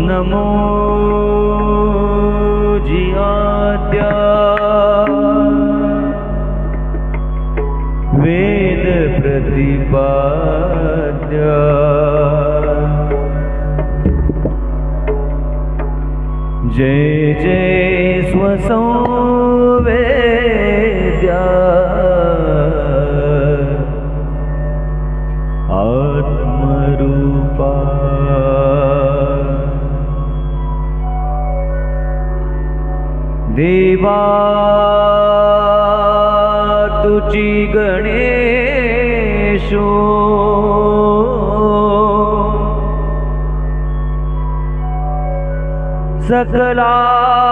नमो जियाद्या वेद प्रतिपाद्य जय जय स्वसंवेद्या आत्मरूपा देवा तुझी गणेशो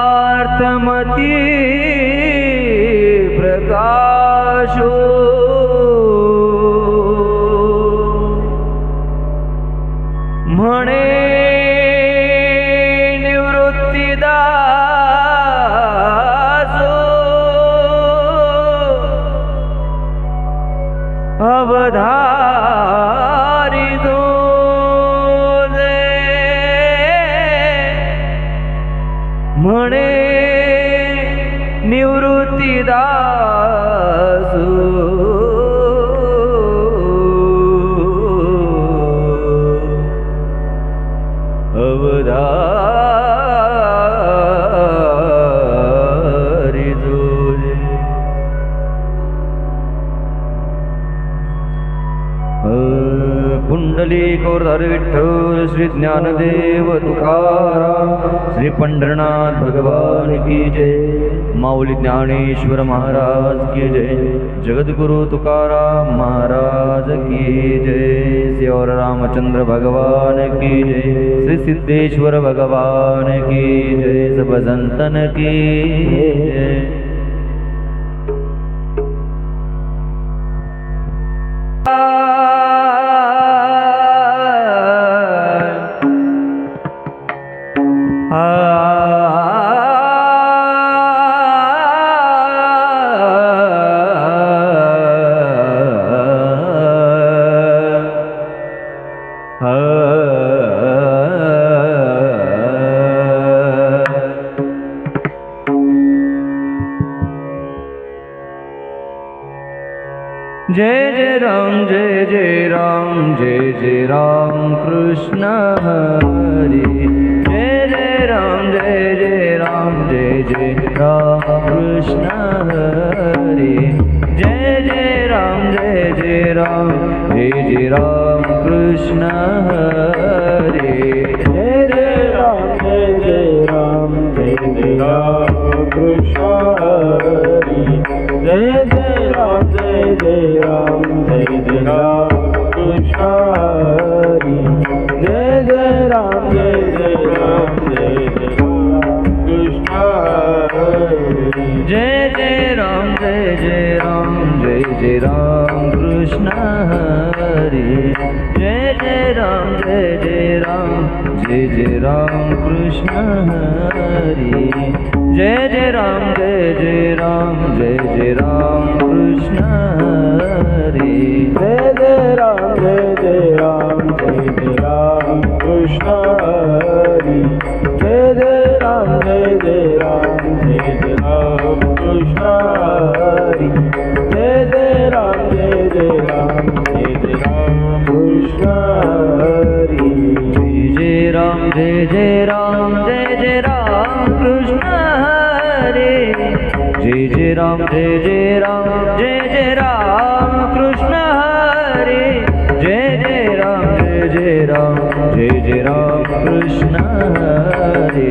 सकलार्थमती प्रकाशो म्हणे निवृत्तीदासो अवधारी दो म्हणे निवृत्तीदासो अवधारी जोजे पुंडलीकवरधारी विठ्ठल श्री ज्ञानदेव तुकाराम श्री पंढरनाथ भगवान की जय माऊली ज्ञानेश्वर महाराज की जय जगद्गुरु तुकाराम महाराज की जय श्री और रामचंद्र भगवान की जय श्री सिद्धेश्वर भगवान की जय सब संतन की जय। जय जय राम जय जय राम जय जय राम कृष्ण हरि जय जय राम जय जय राम जय जय राम कृष्ण हरि जय जय राम जय जय राम जय जय राम कृष्ण हरि जय जय राम जय जय राम जय जय राम कृष्ण हरि जय जय राम जय जय राम जय जय राम कृष्ण हरि जय जय राम जय जय राम जय जय राम कृष्ण हरि जय जय राम जय जय राम जय जय राम कृष्ण हरि जय जय राम जय जय राम जय जय राम कृष्ण हरि जय जय राम जय जय राम जय जय राम कृष्ण हरि जय जय राम जय जय राम जय जय राम कृष्ण हरि जय जय राम जय जय राम जय जय राम कृष्ण हरि जय जय राम जय जय राम जय जय राम कृष्ण हरि जय राम जय जय राम जय जय राम कृष्ण हरि जय जय राम जय जय राम जय जय राम कृष्ण हरि जय जय राम जय जय राम जय जय राम कृष्ण हरि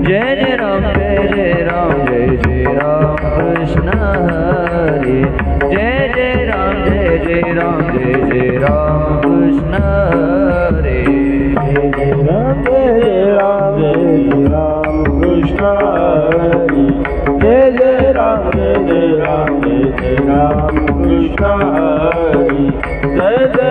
जय जय राम जय जय राम जय जय राम कृष्ण हरि जय जय राम जय जय राम जय जय राम कृष्ण हरि जय जय राम जय जय राम जय जय राम कृष्ण हरि जय जय राम जय जय राम जय जय राम कृष्ण हरि जय जय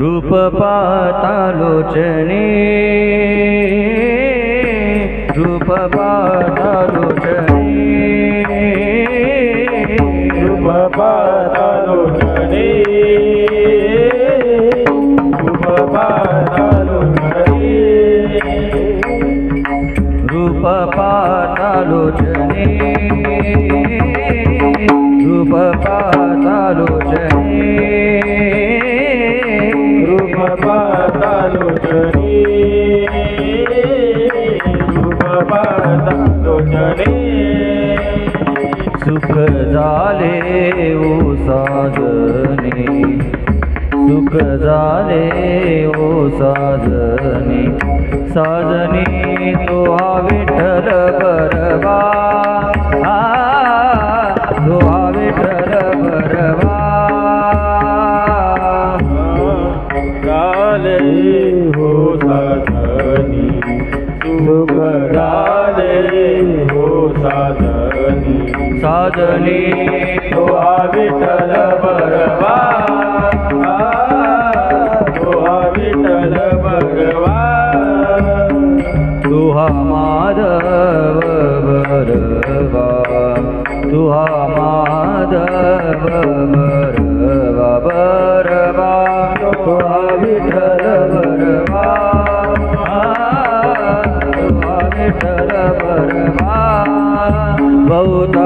रूप पातालोचने रूप पातालोचने रूप पातालोचने रूप पातालोचने रूप पातालोचने रूप पातालोचने रूप पातालोचने रूप पातालोचने सुख झाले ओ साजने सुख झाले ओ साजने साजने तो हा विठ्ठल बरवा तो हा विठ्ठल बरवा हो साधनी सुख झाले हो साधनी साधनी तो हा विठ्ठल बरवा तो हा विठ्ठल बरवा तू हा माधव बरवा तू हा माधव बरवा बरवा तो हा विठ्ठल बरवा तो हा विठ्ठल बरवा बहुत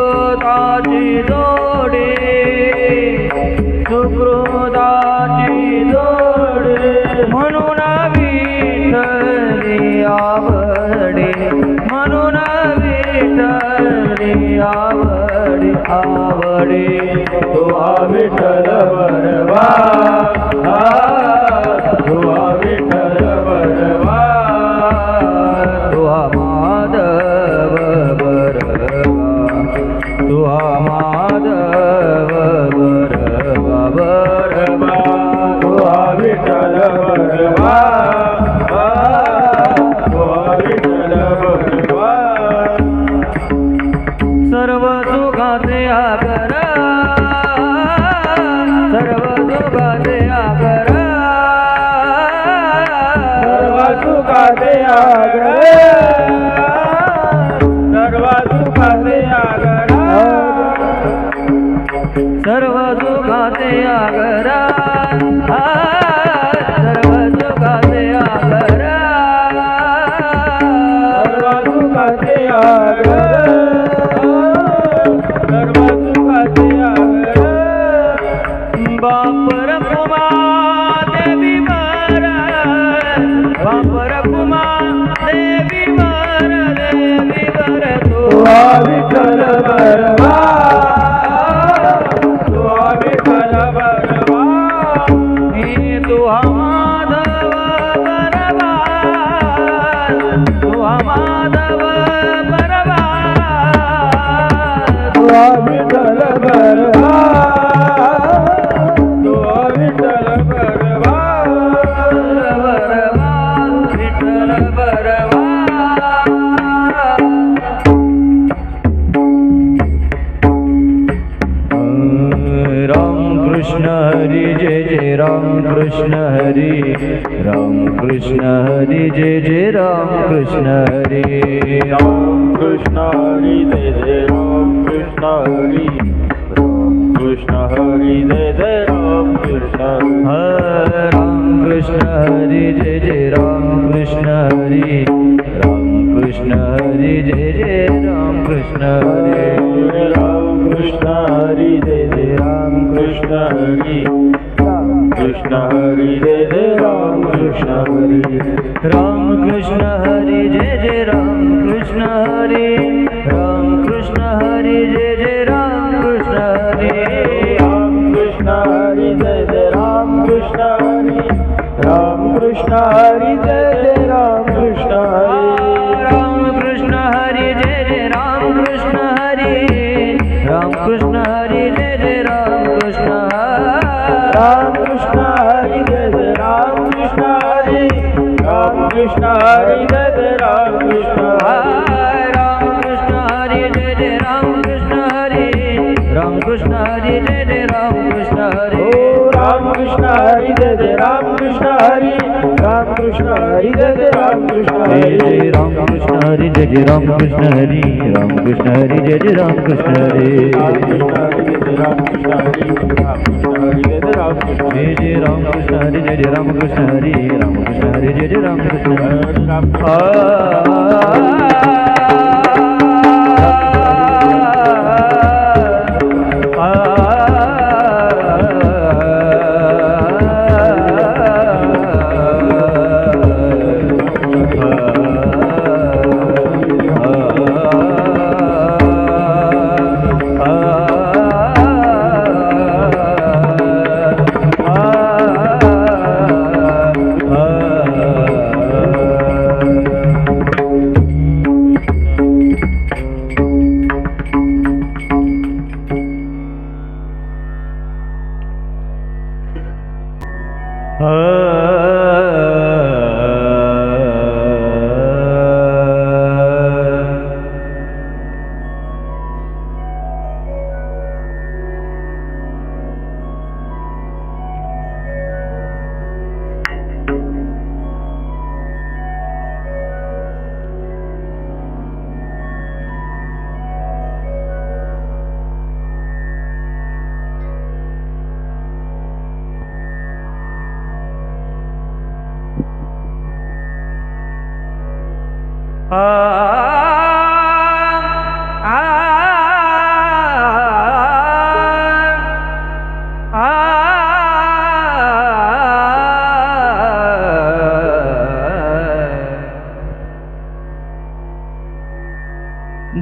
सुकृताची जोडी सुकृताची जोडी म्हणून विठ्ठली आवडे म्हणून विठ्ठली आवडे आवडे तो हा विठ्ठल बरवा तो हा विठ्ठल बरवा तो हा माधव बरवा तो हा माधव बरवा बरवा तो हा विठ्ठल बरवा तो हा विठ्ठल बरवा सर्व सुखाचे आगर सर्व सुखाचे आगर सर्व सुखाचे आगर सर्व सुखाचे आगर सर्व सुखाचे आगर सर्व सुखाचे आगर सर्व सुखाचे आगर सर्व सुखाचे आगर बापर कुमा देवी वर बापर कुमा देवी वर तो हा विठ्ठल बरवा तो हा विठ्ठल बरवा तुहा माधव बरबाद तुहा माधव बरबाद तुहा विठ्ठल बरबाद तुहा विठ्ठल बरबाद विठ्ठल बरबाद कृष्ण हरी जय जय राम कृष्ण हरी राम कृष्ण हरी जय जय राम कृष्ण हरी राम कृष्ण हरी जय जय राम कृष्ण हरी राम कृष्ण हरी जय जय राम कृष्ण राम कृष्ण हरी जय जय राम कृष्ण हरी राम कृष्ण हरी जय जय राम कृष्ण हरी राम कृष्ण हरी जय जय राम कृष्ण हरी राम कृष्ण हरी जय जय राम कृष्ण हरी राम कृष्ण हरी जय जय राम कृष्ण हरी राम कृष्ण हरी जय जय राम कृष्ण हरी राम कृष्ण हरी जय जय राम कृष्ण हरी राम कृष्ण हरी जय जय राम कृष्ण हरी राम कृष्ण हरी जय जय राम कृष्ण हरी राम कृष्ण हरी जय जय राम कृष्ण राम कृष्ण हरी जय जय राम कृष्ण हरी राम कृष्ण हरी जय जय राम कृष्ण राम कृष्ण हरी जय जय राम कृष्ण हरी राम कृष्ण हरी जय जय राम कृष्ण हरी राम कृष्ण हरी जय जय राम कृष्ण हरी राम कृष्ण हरी जय जय राम कृष्ण हरी राम कृष्ण हरी जय जय राम कृष्ण हरी राम कृष्ण हरी जय जय राम कृष्ण हरी राम कृष्ण हरी जय जय राम कृष्ण हरी राम कृष्ण हरी जय जय राम कृष्ण जय जय राम कृष्ण हरी जय जय राम कृष्ण हरी राम कृष्ण हरी जय जय राम कृष्ण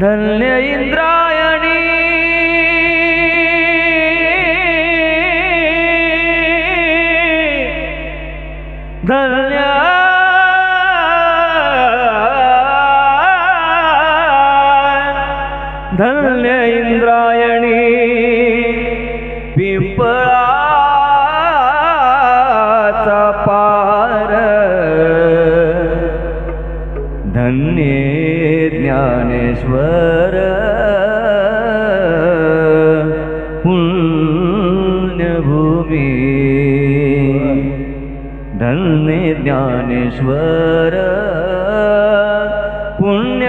धन्य इंद्रायणी धन्य धन्य इंद्रायणी पिंपळाचा पार धन्य ज्ञानेश्वर पुण्यभूमी धन्य ज्ञानेश्वर पुण्यभूमी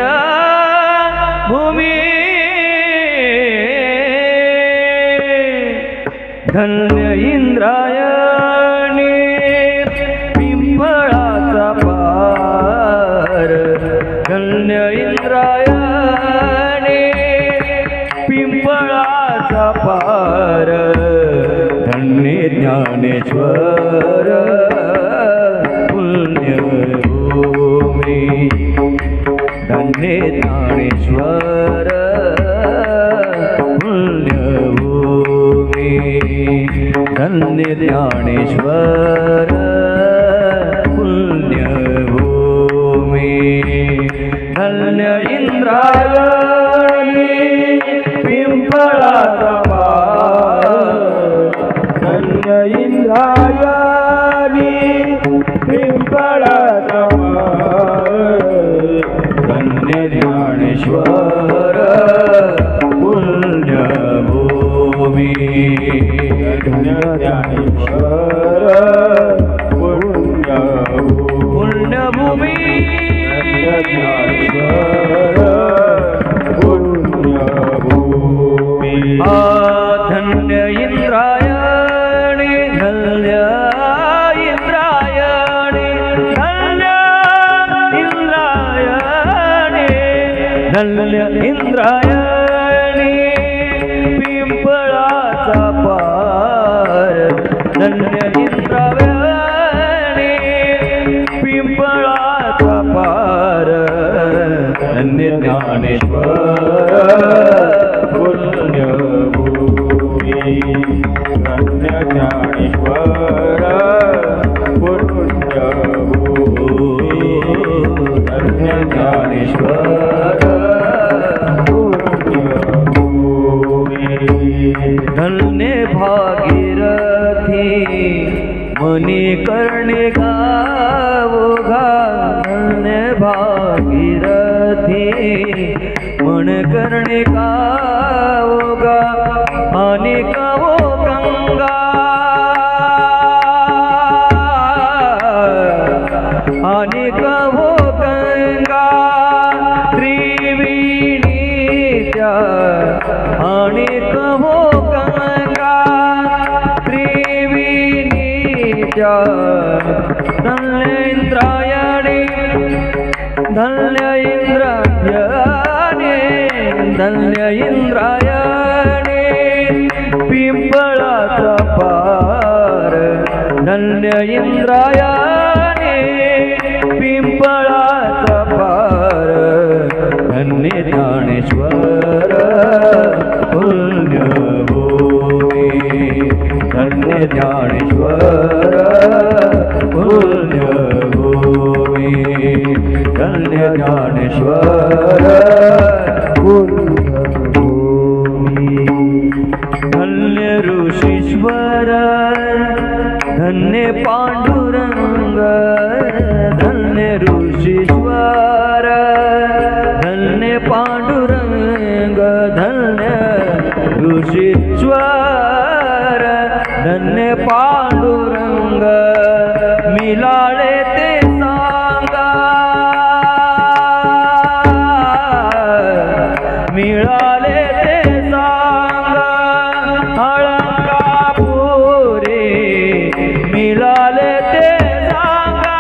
धन्य इंद्रायणी पिंपळाचा पार धन्य इंद्रायणी पिंपळाचा पार धन्य ज्ञानेश्वर पुण्यभूमी धन्य ज्ञानेश्वर पुण्यभूमी धन्य ज्ञानेश्वर पुण्यभूमी धन्य इंद्रायणी पिंपळाचा धन्य इंद्रायणी पिंपळाचा धन्य ज्ञानेश्वर पुण्यभूमी धन्य ज्ञानेश्वर पुण्यभूमी पुण्यभूमी धन्य इंद्रायणी धन्य इंद्रायणी धन्य इंद्रायणी पिंपळाचा पार धन्य इंद्रायणी पिंपळाचा पार धन्य ज्ञानेश्वर पुण्यभूमी धन्य ज्ञानेश्वर पुण्यभूमी धन्य ज्ञानेश्वर धन्य भागीरथी मणिकर्णे गावोघा धन्य भागीरथी मणिकर्णे गावोघा आणि कवो गंगा आणि कवो गंगा त्रिवेणीच्या आणि कवो गंगा त्रिवेणीच्या धन्य इंद्रायणी धन्य इंद्रायणी धन्य इंद्रायणी पिंपळाचा पार धन्य इंद्रायणी पिंपळाचा पार धन्य ज्ञानेश्वर पुण्यभूमी धन्य ज्ञानेश्वर पुण्यभूमी धन्य ज्ञानेश्वर पुण्यभूमी धन्य ऋषीश्वर धन्य पांडुरंग धन्य ऋषीश्वर धन्य पांडुरंग धन्य ऋषीश्वर धन्य पांडुरंग मिळाले ते सांगा मिळाले ते सांगा अलंकापुरी मिळाले ते सांगा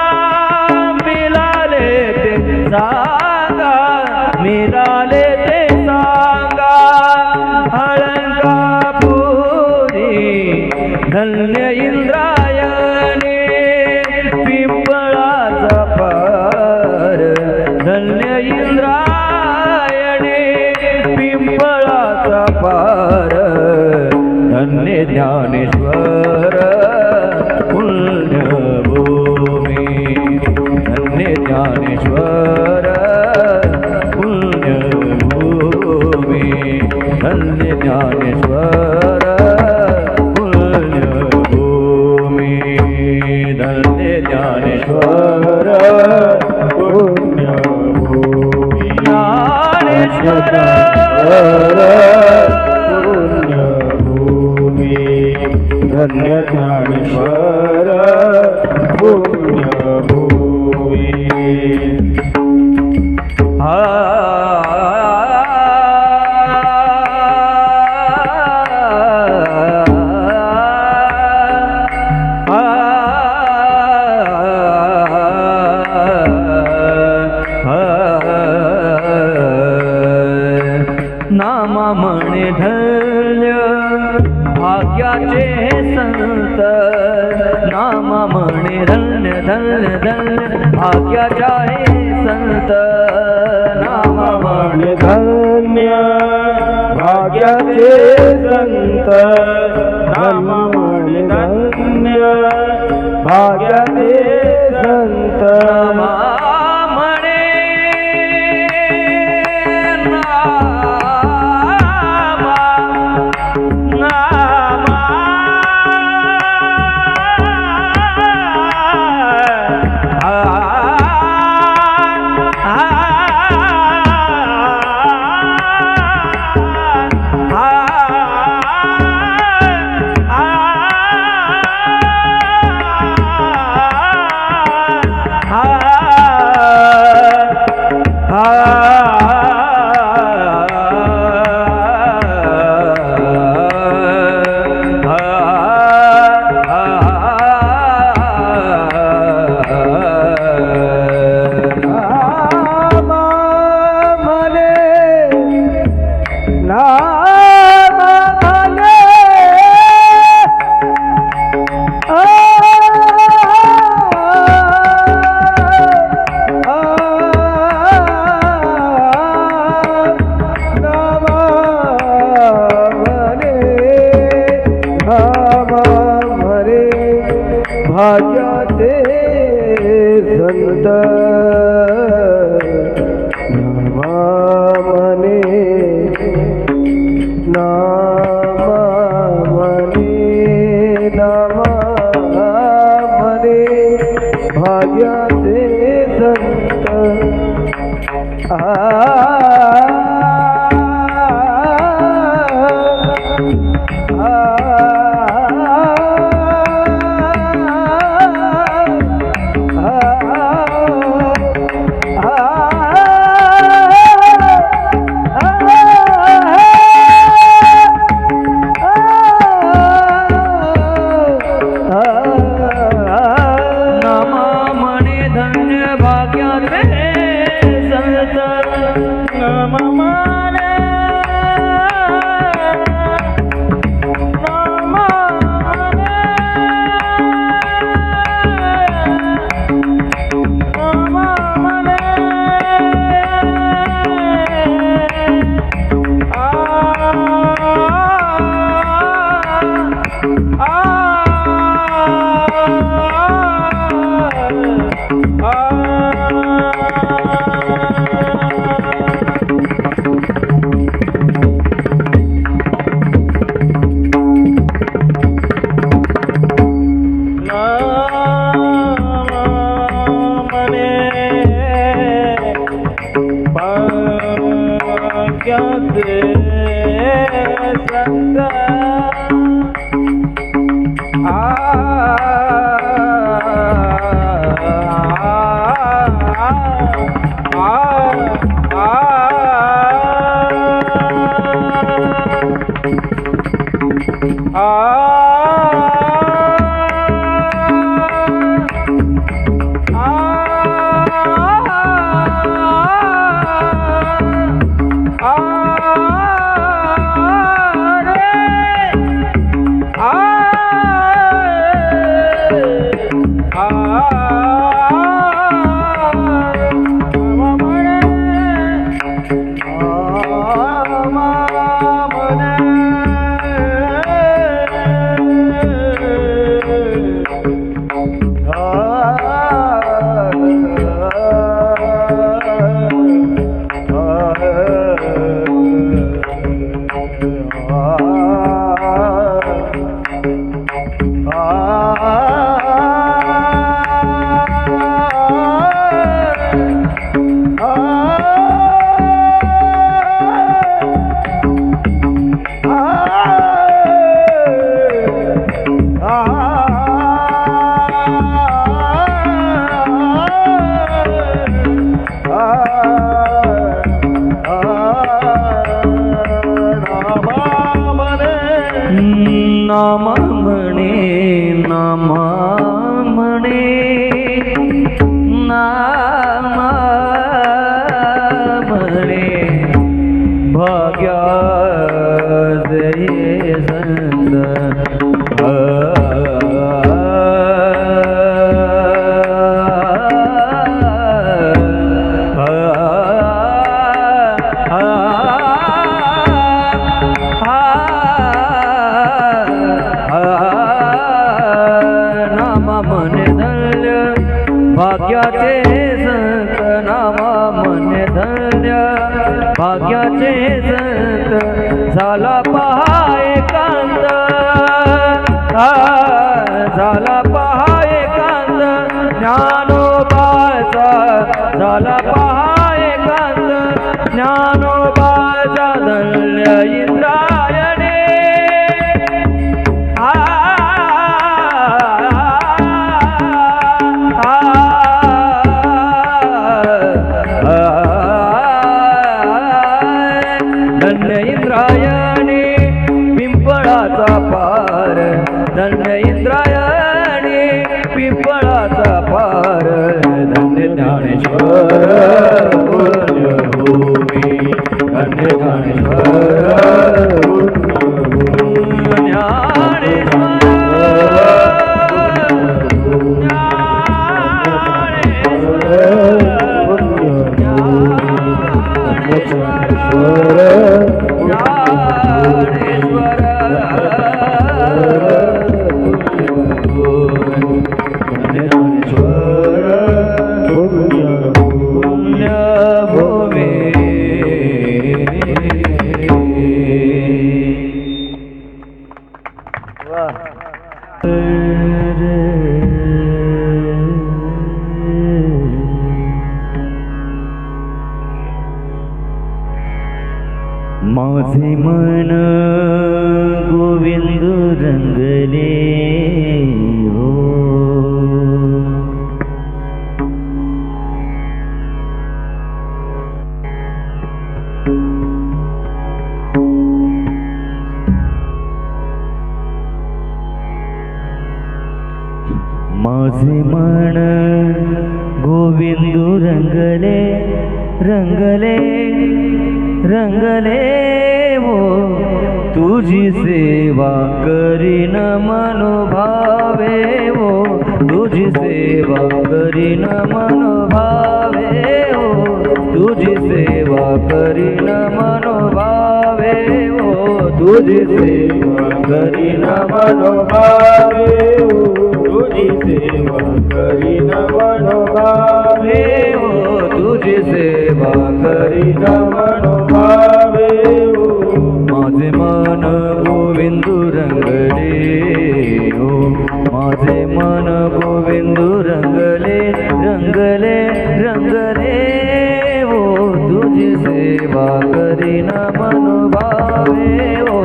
मिळाले ते सांगा मिळाले ते सांगा अलंकापुरी धन्य इंद्रायणी पिंपळाचा पार धन्य इंद्रायणी पिंपळाचा पार धन्य ज्ञानेश्वर पुण्यभूमी धन्य ज्ञानेश्वर पुण्यभूमी धन्य ज्ञानेश्वर पुण्यभूमी धन्य ज्ञानेश्वर पुण्यभूमी ज्ञानेश्वर पुण्यभूमी धन्य ज्ञानेश्वर पुण्यभूमी नामा म्हणे धन्य भाग्याचे संत नामा म्हणे धन्य धन्य धन्य भाग्याच्या हे संत नामा म्हणे धन्य भाग्याचे संत नाम म्हणे धन्य भाग्याचे संत म्हणे भाग्याचे संत नामा मने नामा मने भाग्याचे संत नामा म्हणे नामा म्हणे नामा म्हणे भाग्याचे संत नामा म्हणे धन्य भाग्याचे संत नामा म्हणे धन्य भाग्याचे संत झाला पहा एकांत झाला पहा एकांत ज्ञानोबाचा झाला पहा एकांत ज्ञानोबाचा धन्य इंद्रायणे धन्य इंद्रायणी पिंपळाचा पार धन्य इंद्रायणी पिंपळाचा पार धन्य ज्ञानेश्वर पुण्यभूमी धन्य ज्ञानेश्वर माझे मन गोविंद रंगले हो माझे मन गोविंद रंगले रंगले रंगले हो तुझी सेवा करीन मनोभावे हो तुझी सेवा करीन मनोभावे हो तुझी सेवा करीन मनोभावे हो तुझी सेवा करीन मनोभावे हो तुझी सेवा करीन मनोभावे हो तुझी सेवा करीन मनोभावे हो माझे मन गोविंद रंगले हो माझे मन गोविंद रंगले रंगले रंगले हो तुझी सेवा करीन मनोभावे हो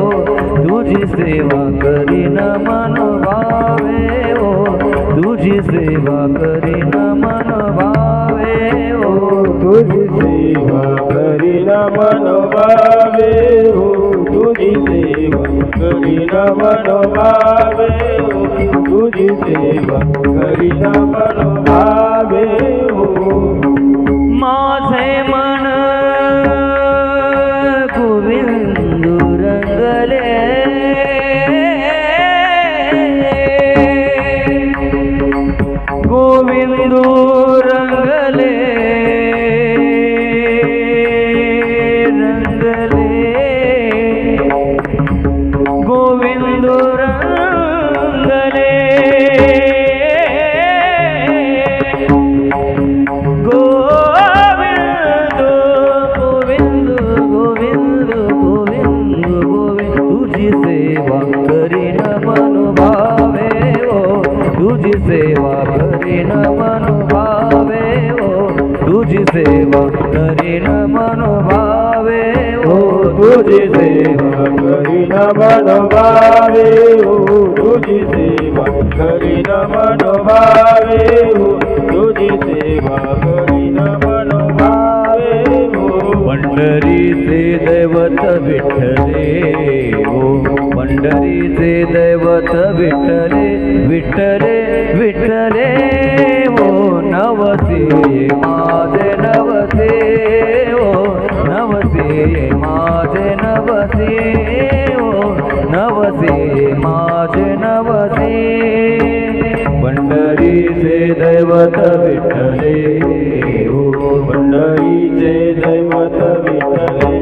तुझी सेवा करीन मनोभावे हो तुझी सेवा करीन मनोभावे हो तुझी सेवा करीन मनोभावे हो तुझी सेवा करीन मनोभावे हो तुझी सेवा करीन मनोभावे हो माझे मन गोविंद रंगले गोविंद रंगले रंगले गोविंद रंगले गोविंद गोविंद गोविंद गोविंद गोविंद तुझी सेवा करीन मनोभावे हो तुझी सेवा करीन मनोभावे हो तुझी सेवा करीन मनोभावे हो तुझी सेवा करीन मनोभावे हो तुझी सेवा करीन मनोभावे हो तुझी सेवा करीन मनोभावे हो पंढरीचे दैवत विठ्ठले हो पंढरीचे दैवत विठ्ठले विठ्ठले विठ्ठले हो नवसे माझे नवसे हो नवसे माझे नवसे हो नवसे माझे नवसे पंढरीचे दैवत विठ्ठले हो पंढरीचे दैवत विठ्ठले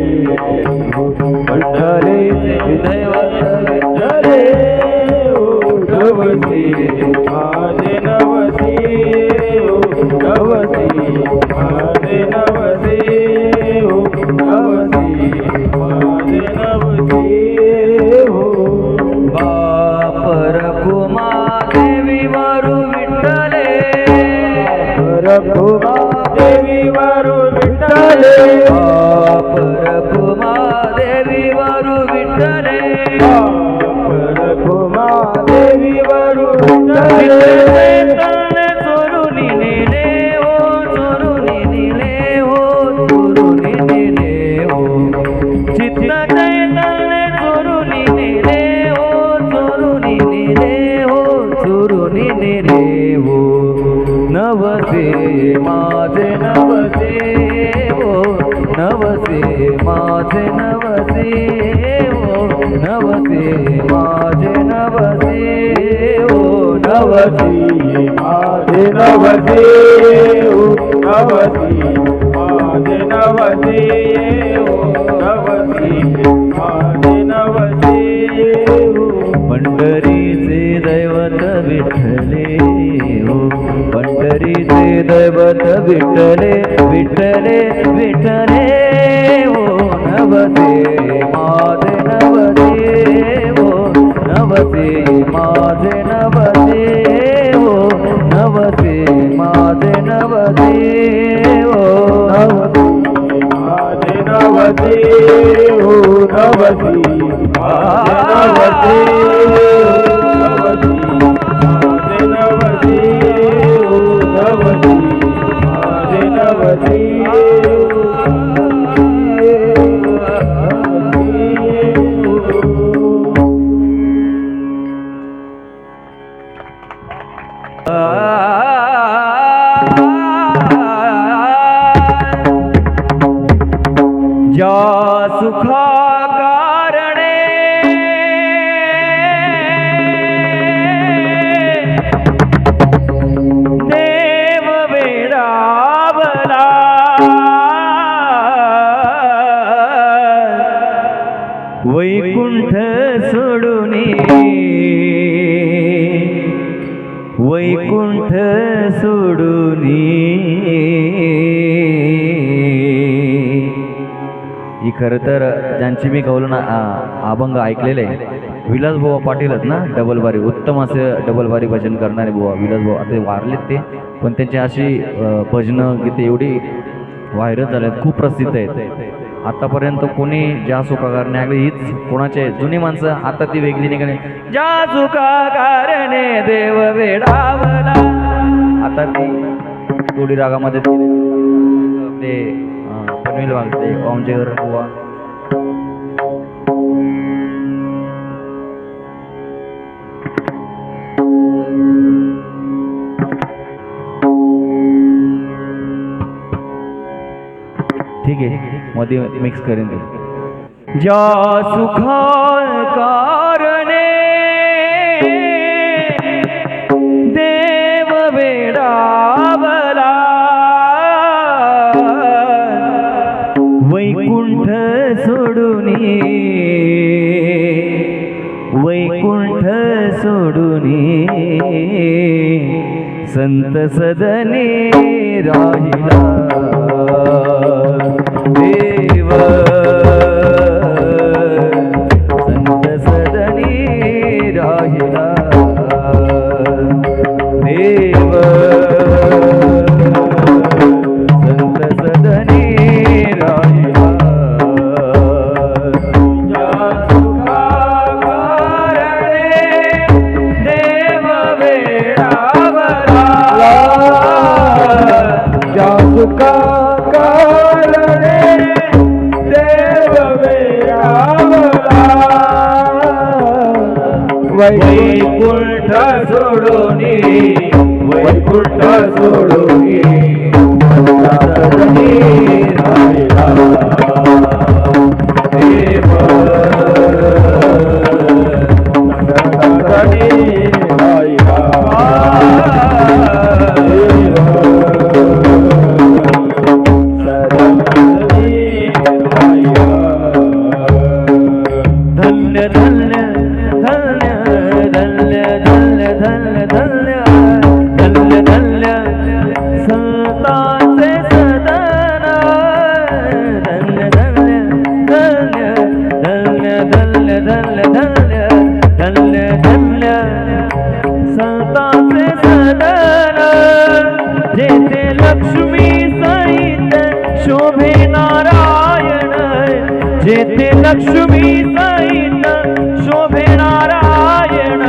हो पंढरीचे दैवत विठ्ठले हो नवसे माझे रखुमा देवी वरु विठ्ठले पाप रखुमा देवी वरु विठ्ठले रखुमा देवी वरु विठ्ठले चोरुनी नेले हो चोरुनी नेले हो चोरुनी नेले हो चित्त चैतन्य चोरुनी नेले हो चोरुनी नेले हो चोरुनी नेले हो नवसे माझे नवसे हो नवसे माझे नवसे हो नवसे माझे नवसे हो नवसी माझे नवसे हो नवसी माझे नवसे हो नवसी माझे नवसे हो पंढरीचे दैवत विठ्ठले हो पंढरीचे दैवत विठ्ठले विठ्ठले विठ्ठले हो नवसे माझे नवसे हो नवसे माझे नवसे हो नवसे माझे नवसे हो माझे नवसे हो नवसी माझे नवसे हो नवसी माझे नवसे ज्या सुखा कारणे देव वेडावला वैकुंठ सोडूनी वैकुंठ सोडूनी ही खरं तर ज्यांची मी कौल ना अभंग ऐकलेले विलास बुवा पाटील आहेत ना डबलबारी उत्तम असे डबलबारी भजन करणारे बुवा विलास बुवा आता वारलेत ते पण त्यांची अशी भजनं गीते एवढी व्हायरल झाल्यात खूप प्रसिद्ध आहेत आतापर्यंत कोणी ज्या सुखा कारणे अगदी हीच कोणाचे जुनी माणसं आता ती वेगळी निघाली ज्या सुखा कारणे देव वेडावला आता ती थोडी रागामध्ये ते पनवेल वागते ओमजेवर बुवा ठीक आहे मध्ये मिक्स करेन ते ज्या सुखा कारणे देव वेडावला वैकुंठ सोडूनी वैकुंठ सोडूनी संत सदने राहिला देव संत सदने राहिला देव संत सदने राहिला ज्या सुखा कारणे देव वेडावला ज्या सुखा कारणे देव वेडावला वैकुंठ सोडूनी वैकुंठ सोडूनी सदने राहिला देव सदने राहिला धन्य धन्य धन्य धन्य धन्य धन्य धन्य धन्य धन्य संतांचे सदन धन्य धन्य धन्य धन्य धन्य धन्य धन्य धन्य धन्य संतांचे सदन जेथे लक्ष्मी सहित शोभे नारायण, जेथे लक्ष्मी सहित शोभे नारायण,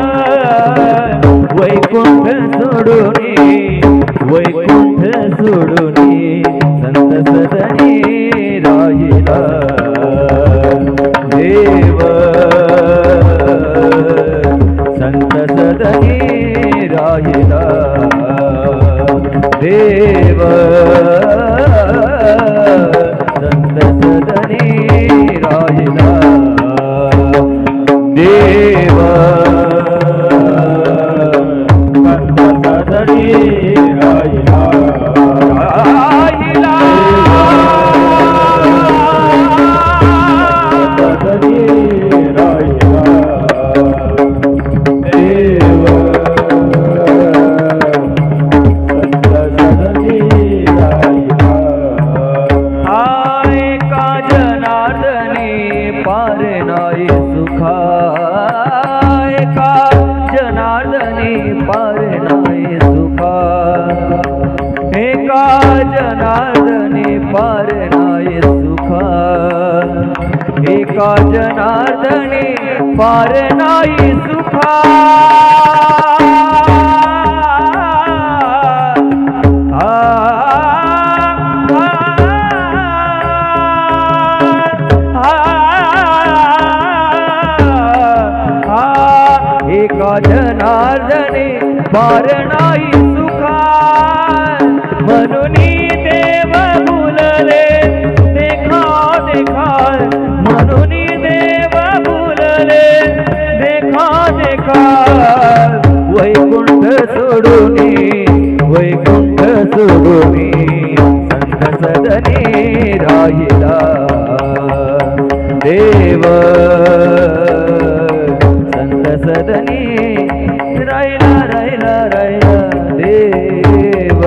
वैकुंठ सोडूनी वैकुंठ सोडूनी संत सदनी राहिला देव, संत सदनी राहिला देव, संत सदनी राहिला देव, संत सदनी राहिला राहिला सदनी राहिला देव, संत सदनी राहिला। एका जनार्दनी पार नाही सुखा, एका जनार्दनी पार नाही सुखा, एका जनार्दनी पार नाही सुखा, एका जनार्दनी पार नाही सुखा, एका जनार्दनी पार नाही सुखा, म्हणून देव भुलले देखा देखा, म्हणून देव भुलले देखा देखा, वैकुंठ सोडूनी वैकुंठ सोडूनी संत सदनी राहिला देव, संत सदनी राहिला राहिला राहिला देव,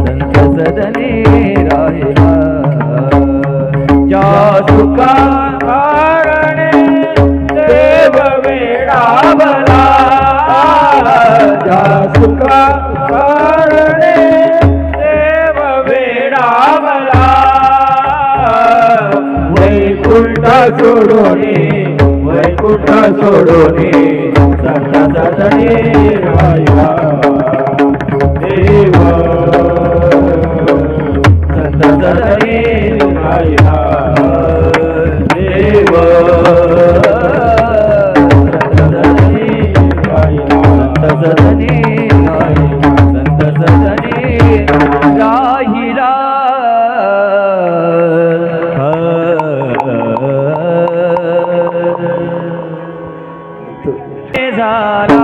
संत सदनी राहिला। ज्या सुखा कारणे देव वेडावला, ज्या सुखा कारणे देव वेडावला, वैकुंठ सोडूनी वैकुंठ सोडूनी संत सदनी राहिला देव, संत सदनी राहिला देव, संत सदनी राहिला, संत सदनी राहिला, संत सदनी राहिला झाला।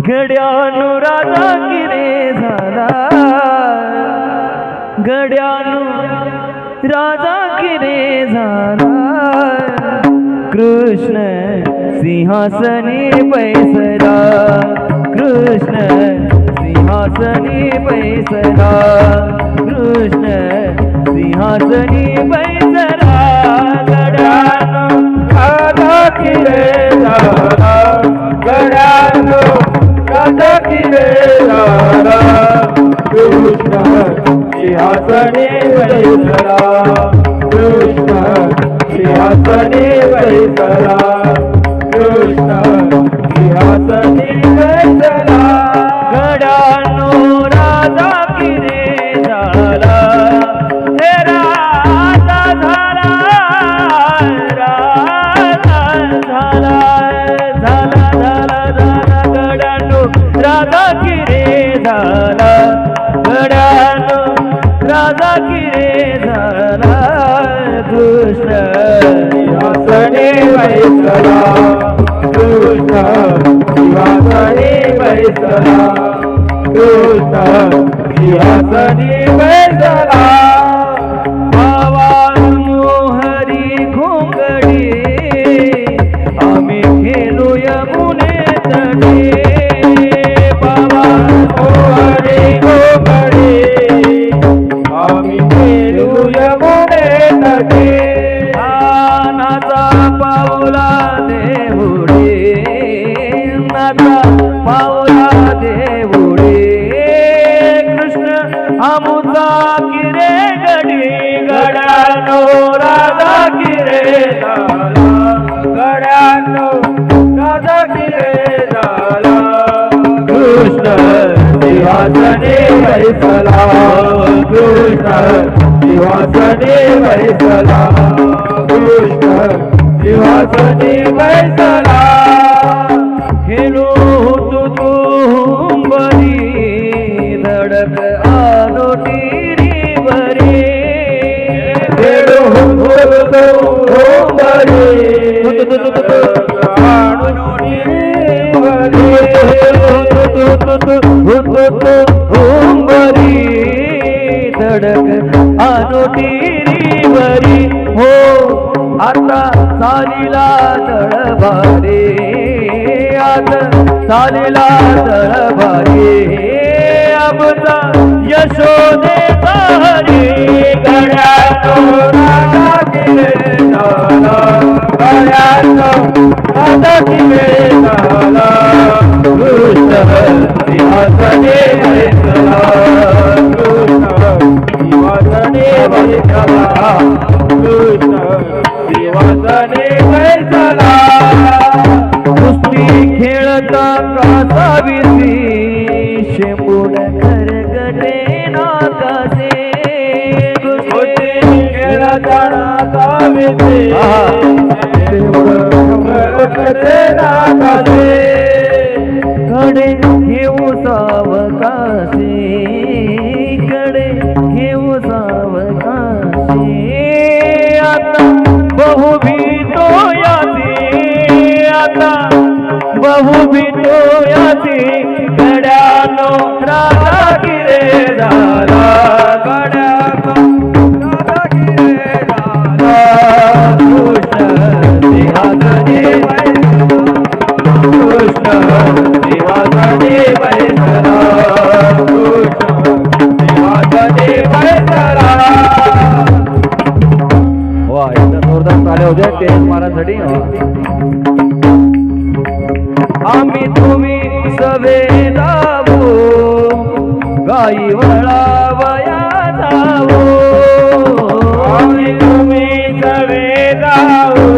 गड्यानु राजा किरे झाला, गड्यानु राजा किरे झाला, कृष्ण सिंहासनी बैसला, कृष्ण सिंहासनी बैसला, कृष्ण सिंहासनी बैसला, गड्यानु राजा किरे झाला, गड्यानु राजा किरे झाला, कृष्ण सिंहासनी बैसला, कृष्ण सिंहासनी बैसला, कृष्ण सिंहासनी बैसला, गड्यानु राजा किरे झाला, हे राजा झाला, राजा झाला, झाला झाला झाला, गड्यानु राजा किरे झाला, गड्यानु राजा किरे झाला, कृष्ण सिंहासनी बैसला, कृष्ण सिंहासनी बैसला, कृष्ण सिंहासनी बैसला, भावानु हरी घोंगडी आम्ही खेळू यमुने तट, पावला देऊळे नाथा पावला देऊळे कृष्ण आमुचा किरे गडी गड्यानो राधा किरे झाला गड्यानो राधा किरे झाला कृष्ण सिंहासने बैसला कृष्ण सिंहासने बैसला कृष्ण सिंहासने बैसला खेळो होतो तो बरी धडक आलो टिरी बरी खेळो होतो तो बरी आलो टिरी बरी बरी धडक आलो टिरी बरी हो आता चालीला दळबारे आता चालीला दळबारे आमचा यशोदेचा हरी गड्यानो राधा किरे झाला गड्यानो राधा किरे झाला कृष्ण सिंहासने बैसला कृष्ण सिंहासने बैसला कृष्ण सिंहासने बैसला कुस्ती खेळता कासाविसी शेंबूड खरगटे नाकासे कुस्ती खेळता कासाविसी शेंबूड खरगटे नाकासे कडे घेऊ सावकाशी कडे घेऊ सावकाशी आता बहु भीतो याची आता बहु भीतो याची गड्यानो राधा किरे झाला गड्यानो राधा किरे झाला कृष्ण सिंहासने कृष्ण सिंहासने बैसला कृष्ण सिंहासने बैसला वा एकदा जोरदार ताल्या होत्या ते महाराजसाठी आम्ही तुम्ही सवे जावो गाई वळावया जावो आम्ही तुम्ही सवे जावो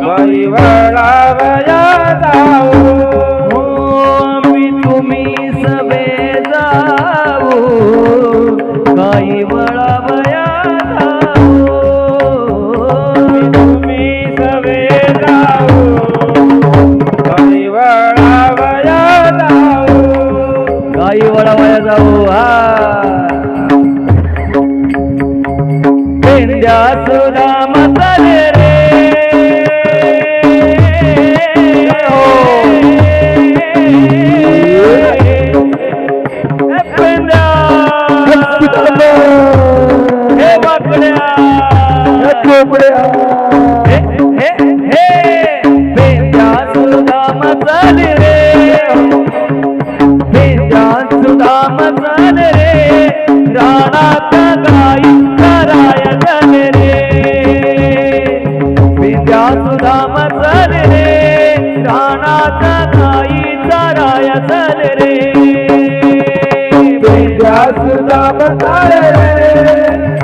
गाई वळावया जावो आम्ही तुम्ही सवे जावो गाई वळावया गाई वळावया जाऊ पेंड्या सुद्धा मसाले रे पेंड्या हे बाकड्या पेंड्या सुद्धा मसाले रे सुधा मसाल रे राणात गाई कराय जल रे विद्या सुधा मसाल रे राणात गाई कराय जल रे विद्या सुधा मसाल रे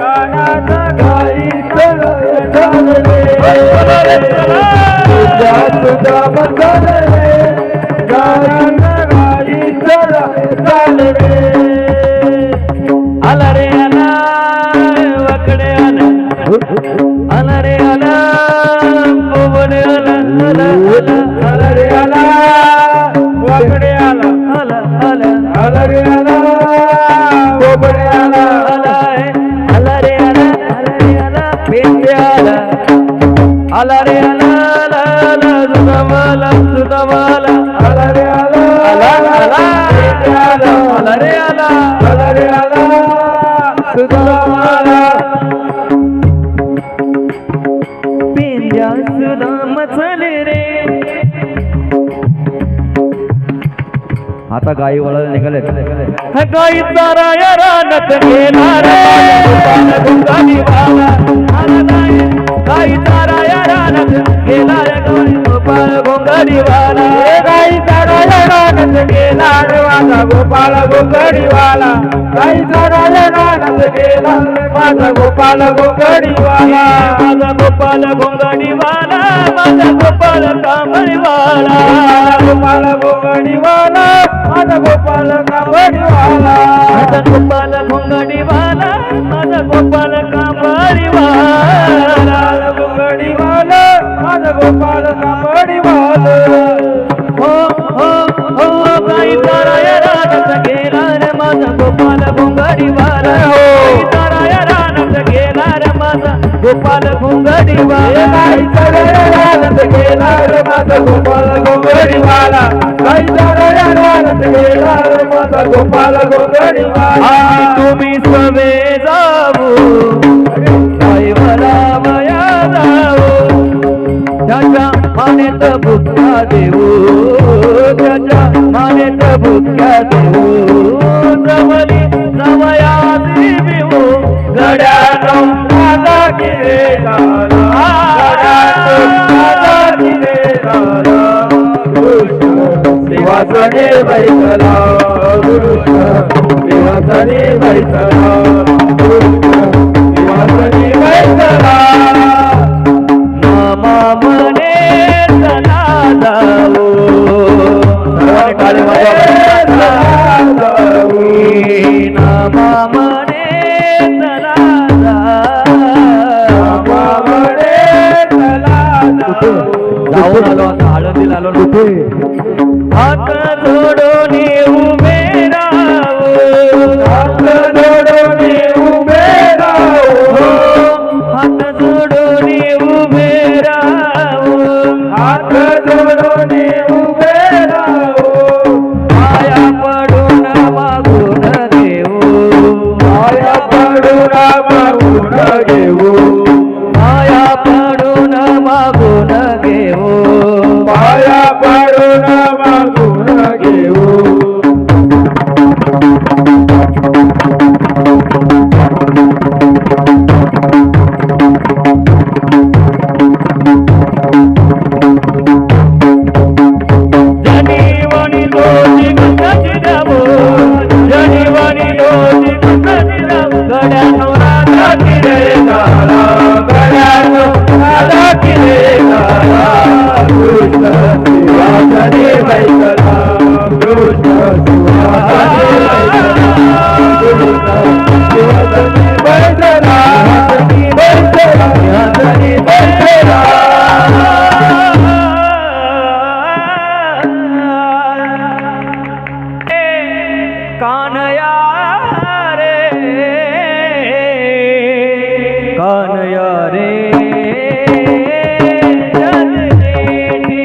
राणात गाई कराय जल रे विद्या सुधा मसाल रे राणात आला रे आला वकडे आला आला रे आला बोबडे आला आला रे आला वकडे आला आला आला रे आला बोबडे आला आला रे आला पेंडे आला आला रे आला सुदामाला आला रे आला आला रे आला सुदामाला पेंड्या सुदाम चले रे आता गाई वळायला निघाले गाई चाराया रानात गेला रे गाई चाराया रानात गेला रे गोपाळ घोंगडीवाला गाई चरायला रानात गेला रे माझा गोपाळ घोंगडीवाला गाई चरायला रानात गेला रे माझा गोपाळ घोंगडीवाला माझा गोपाळ घोंगडीवाला माझा गोपाळ कांबळीवाला गोपाळ घोंगडीवाला माझा गोपाळ कांबळीवाला माझा गोपाळ घोंगडीवाला माझा गोपाळ कांबळीवाला घोंगडीवाला माझा गोपाळ कांबळीवाला हो हो हो गाई चराया रानात गेला रे माझा गोपाळ घोंगडीवाला गाई चराया रानात गेला रे माझा गोपाळ घोंगडीवाला गाई चराया रानात गेला रे माझा गोपाळ घोंगडीवाला गाई चराया रानात गेला रे माझा गोपाळ घोंगडीवाला तुम्ही सवे जाऊ साईबाला माया जाऊ त्याच्या मानेत भुक्या देऊ त्याच्या मानेत भुक्या देऊ जवली जवया देऊ गड्यानो माझा गिरे लाला गड्यानो माझा गिरे लाला देवासने बैठला देवासने बैठला देवासने बैठला नामा मने चला जाऊ नामा मने चला जाऊन आलो आता आळंदीला आलो कुठे हात जोडून उभे राहू हात जोडून उभे राहू हात जोडून उभे राहू हात जोडून उभे राहू माया पडून मागून घेऊ माया पडून मागून घेऊ माया पडून मागून घेऊ माया पडून मागून घेऊ जनीवनी दोषी गंगाची जाऊ जनीवनी दोषी गंगाची जाऊ गड्यानो राधा किरे गाला गड्यानो राधा किरे गाला कृष्ण शिवासने बैठला कृष्ण शिवासने बैठला शिवासने बैठला कानया रे कानया रे जग जेठी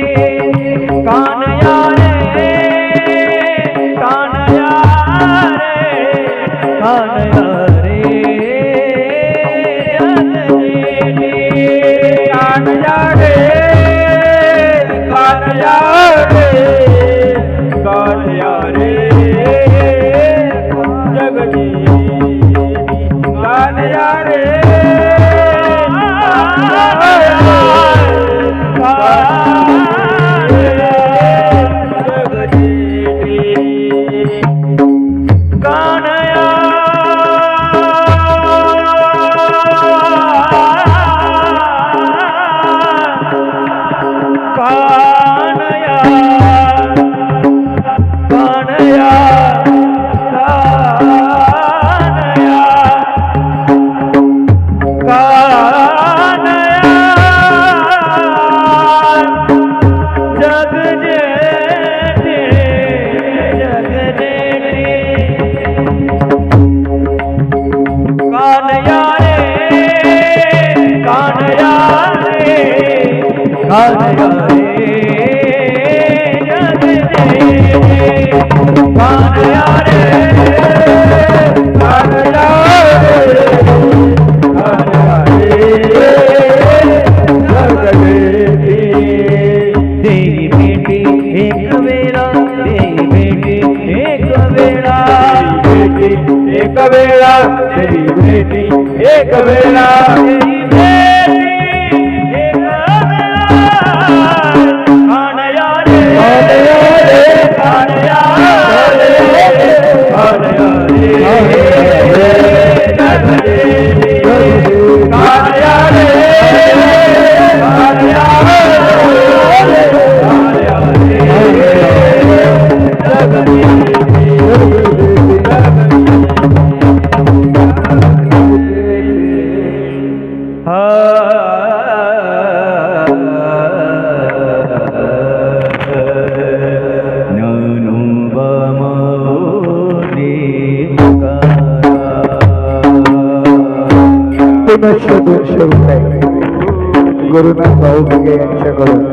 कानया रे कानया रे कानया रे जग जेठी कानया रे कानया रे कानया रे जगजी कानया रे कानया कानया कानया कानया जग जेठी जग जेठी कानया रे कानया रे कानया रे जग जेठी कानया रे कानया रे कानया रे जगजी देवी बेटी एक वेळा देवी बेटी एक वेळा बेटी एक वेळा तेरी बेटी एक वेळा देवी बेटी एक एकोणीसशे 200 रुपये गुरुनाथ भाऊ भिगे यांच्याकडून.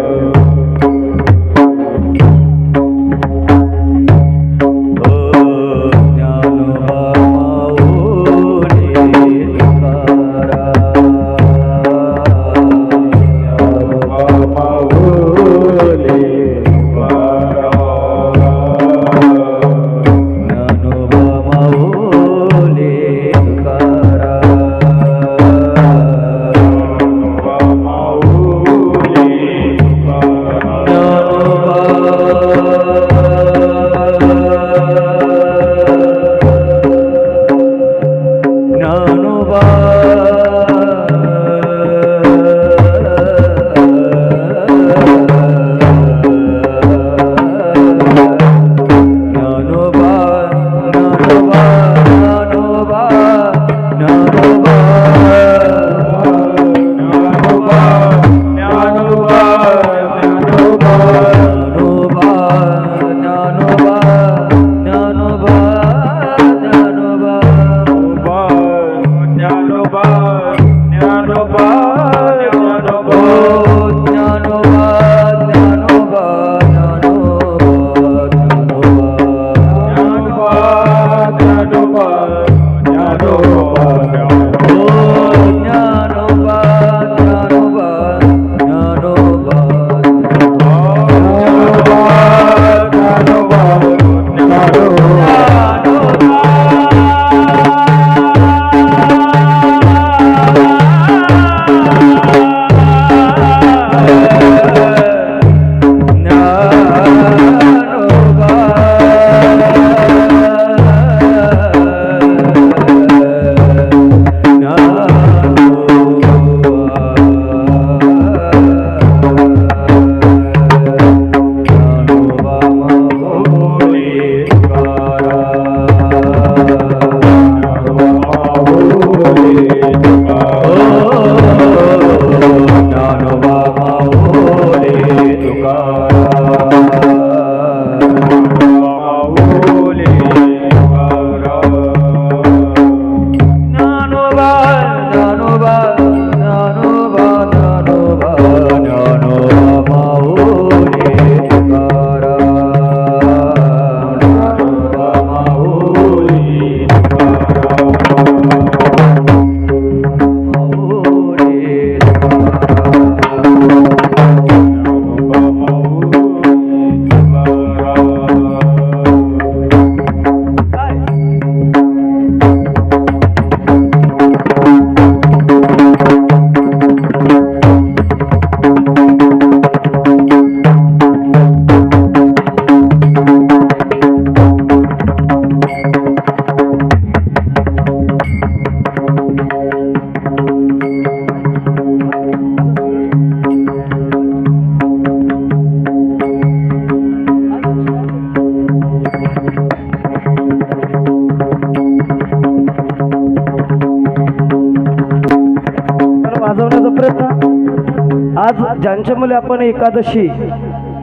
आज ज्यांच्यामुळे आपण एकादशी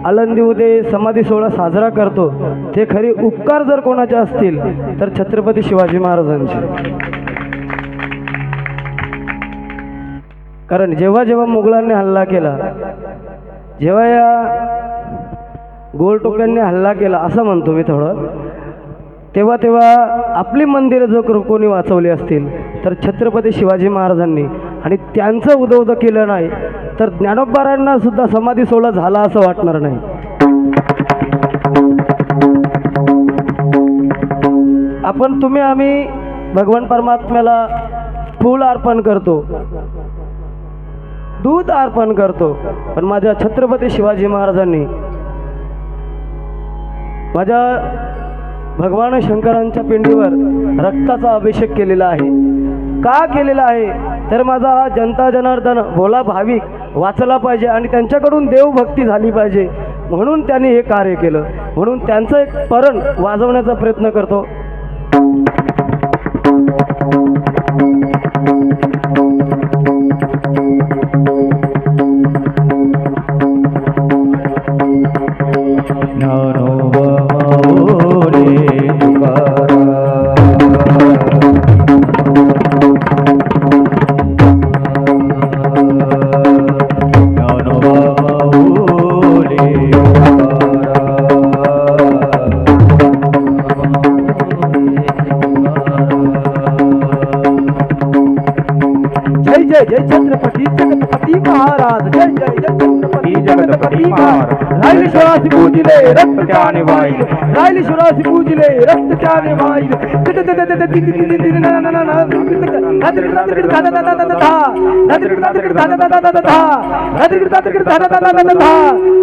आळंदी उदे समाधी सोहळा साजरा करतो ते खरे उपकार जर कोणाचे असतील तर छत्रपती शिवाजी महाराजांचे. कारण जेव्हा जेव्हा मुघलांनी हल्ला केला, जेव्हा या गोलटोक्यांनी हल्ला केला असं म्हणतो मी थोडं, तेव्हा तेव्हा आपली मंदिरं जो कोणी वाचवली असतील तर छत्रपती शिवाजी महाराजांनी, आणि त्यांचं उदो केलं नाही तर ज्ञानोबारांना सुद्धा समाधी सोहळा झाला असं वाटणार नाही. आपण तुम्ही आम्ही भगवान परमात्म्याला फूल अर्पण करतो, दूध अर्पण करतो, पण माझ्या छत्रपती शिवाजी महाराजांनी माझ्या भगवान शंकरांच्या पिंडीवर रक्ताचा अभिषेक केलेला आहे. का केलेला आहे तर माझा हा जनता जनार्दन भोला भाविक वाचला पाहिजे आणि त्यांच्याकडून देवभक्ती झाली पाहिजे, म्हणून त्यांनी हे कार्य केलं. म्हणून त्यांचं एक परण वाजवण्याचा प्रयत्न करतो. छत्रपती महाराज राहिली शिवराशी पूजिले रक्त त्याने वाहिले राहिली शिवराशी पूजिले रक्त त्याने वाहिले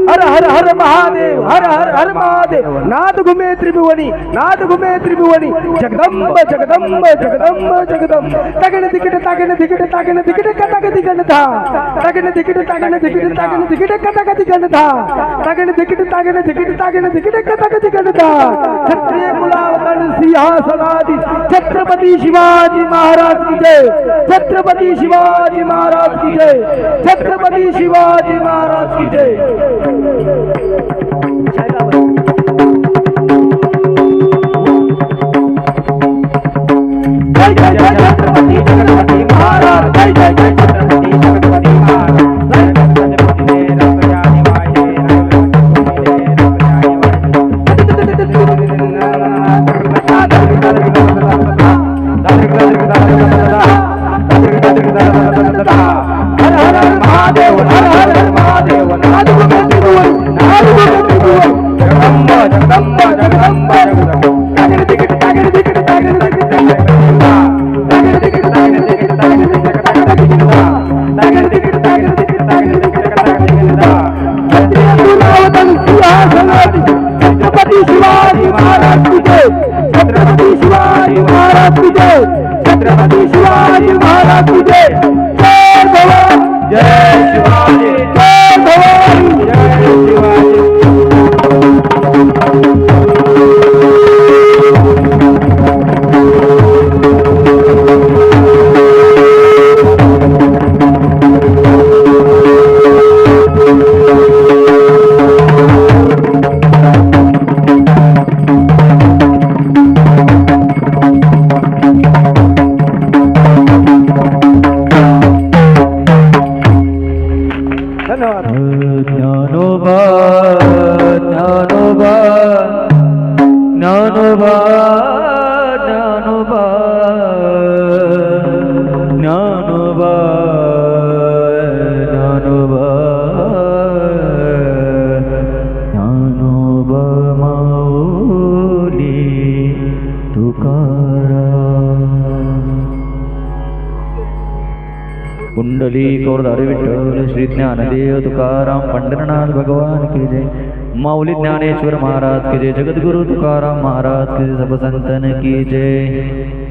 हर हर हर महादेव हर हर हर महादेव नाद घुमे त्रिभुवनी नाद घुमे त्रिभुवनी जगदंब जगदंब जगदंब जगदंब तगण तिकीट तागण तिकीट तागण तिकीट कटाक तिगण था तगण तिकीट तागण तिकीट तागण तिकीट कटाक तिगण था तगण तिकीट तागण तिकीट तागण तिकीट कटाक तिगण था क्षत्रिय कुलावतन सिंहासनाधीश छत्रपती शिवाजी महाराज की जय छत्रपती शिवाजी महाराज की जय छत्रपती शिवाजी महाराज की जय जय जय जय छत्रपती छत्रपती महाराज जय जय जय छत्रपती छत्रपती महाराज जय छत्रपती ने रंग जाने वाले हर हर महादेव हर हर महादेव नाद घुमे त्रिभुवन नाद घुमे त्रिभुवन जगदंब जगदंब जगदंब जगदंब तागण तिकीट तागण तिकीट तागण तिकीट तागण तिकीट तागण तिकीट तागण तिकीट तागण तिकीट तागण तिकीट तागण तिकीट तागण तिकीट क्षत्रिय कुलावतन सिंहासनाधीश छत्रपती शिवाजी महाराज की जय छत्रपती शिवाजी महाराज की जय छत्रपती शिवाजी महाराज की जय जय भवानी जय शिवाजी जय भवानी जय शिवाजी धन्यवाद ज्ञानोबा ज्ञानोबा ज्ञानोबा ज्ञानोबा ज्ञानोबा ज्ञानोबा ज्ञानोबा माऊली तुकाराम कुंडली कौरधारी विठ्ठल श्री ज्ञानदेव तुकाराम पंढरनाथ भगवान की जय माऊली ज्ञानेश्वर महाराज की जय जगद्गुरु तुकाराम महाराज की जय सब संतन की जय।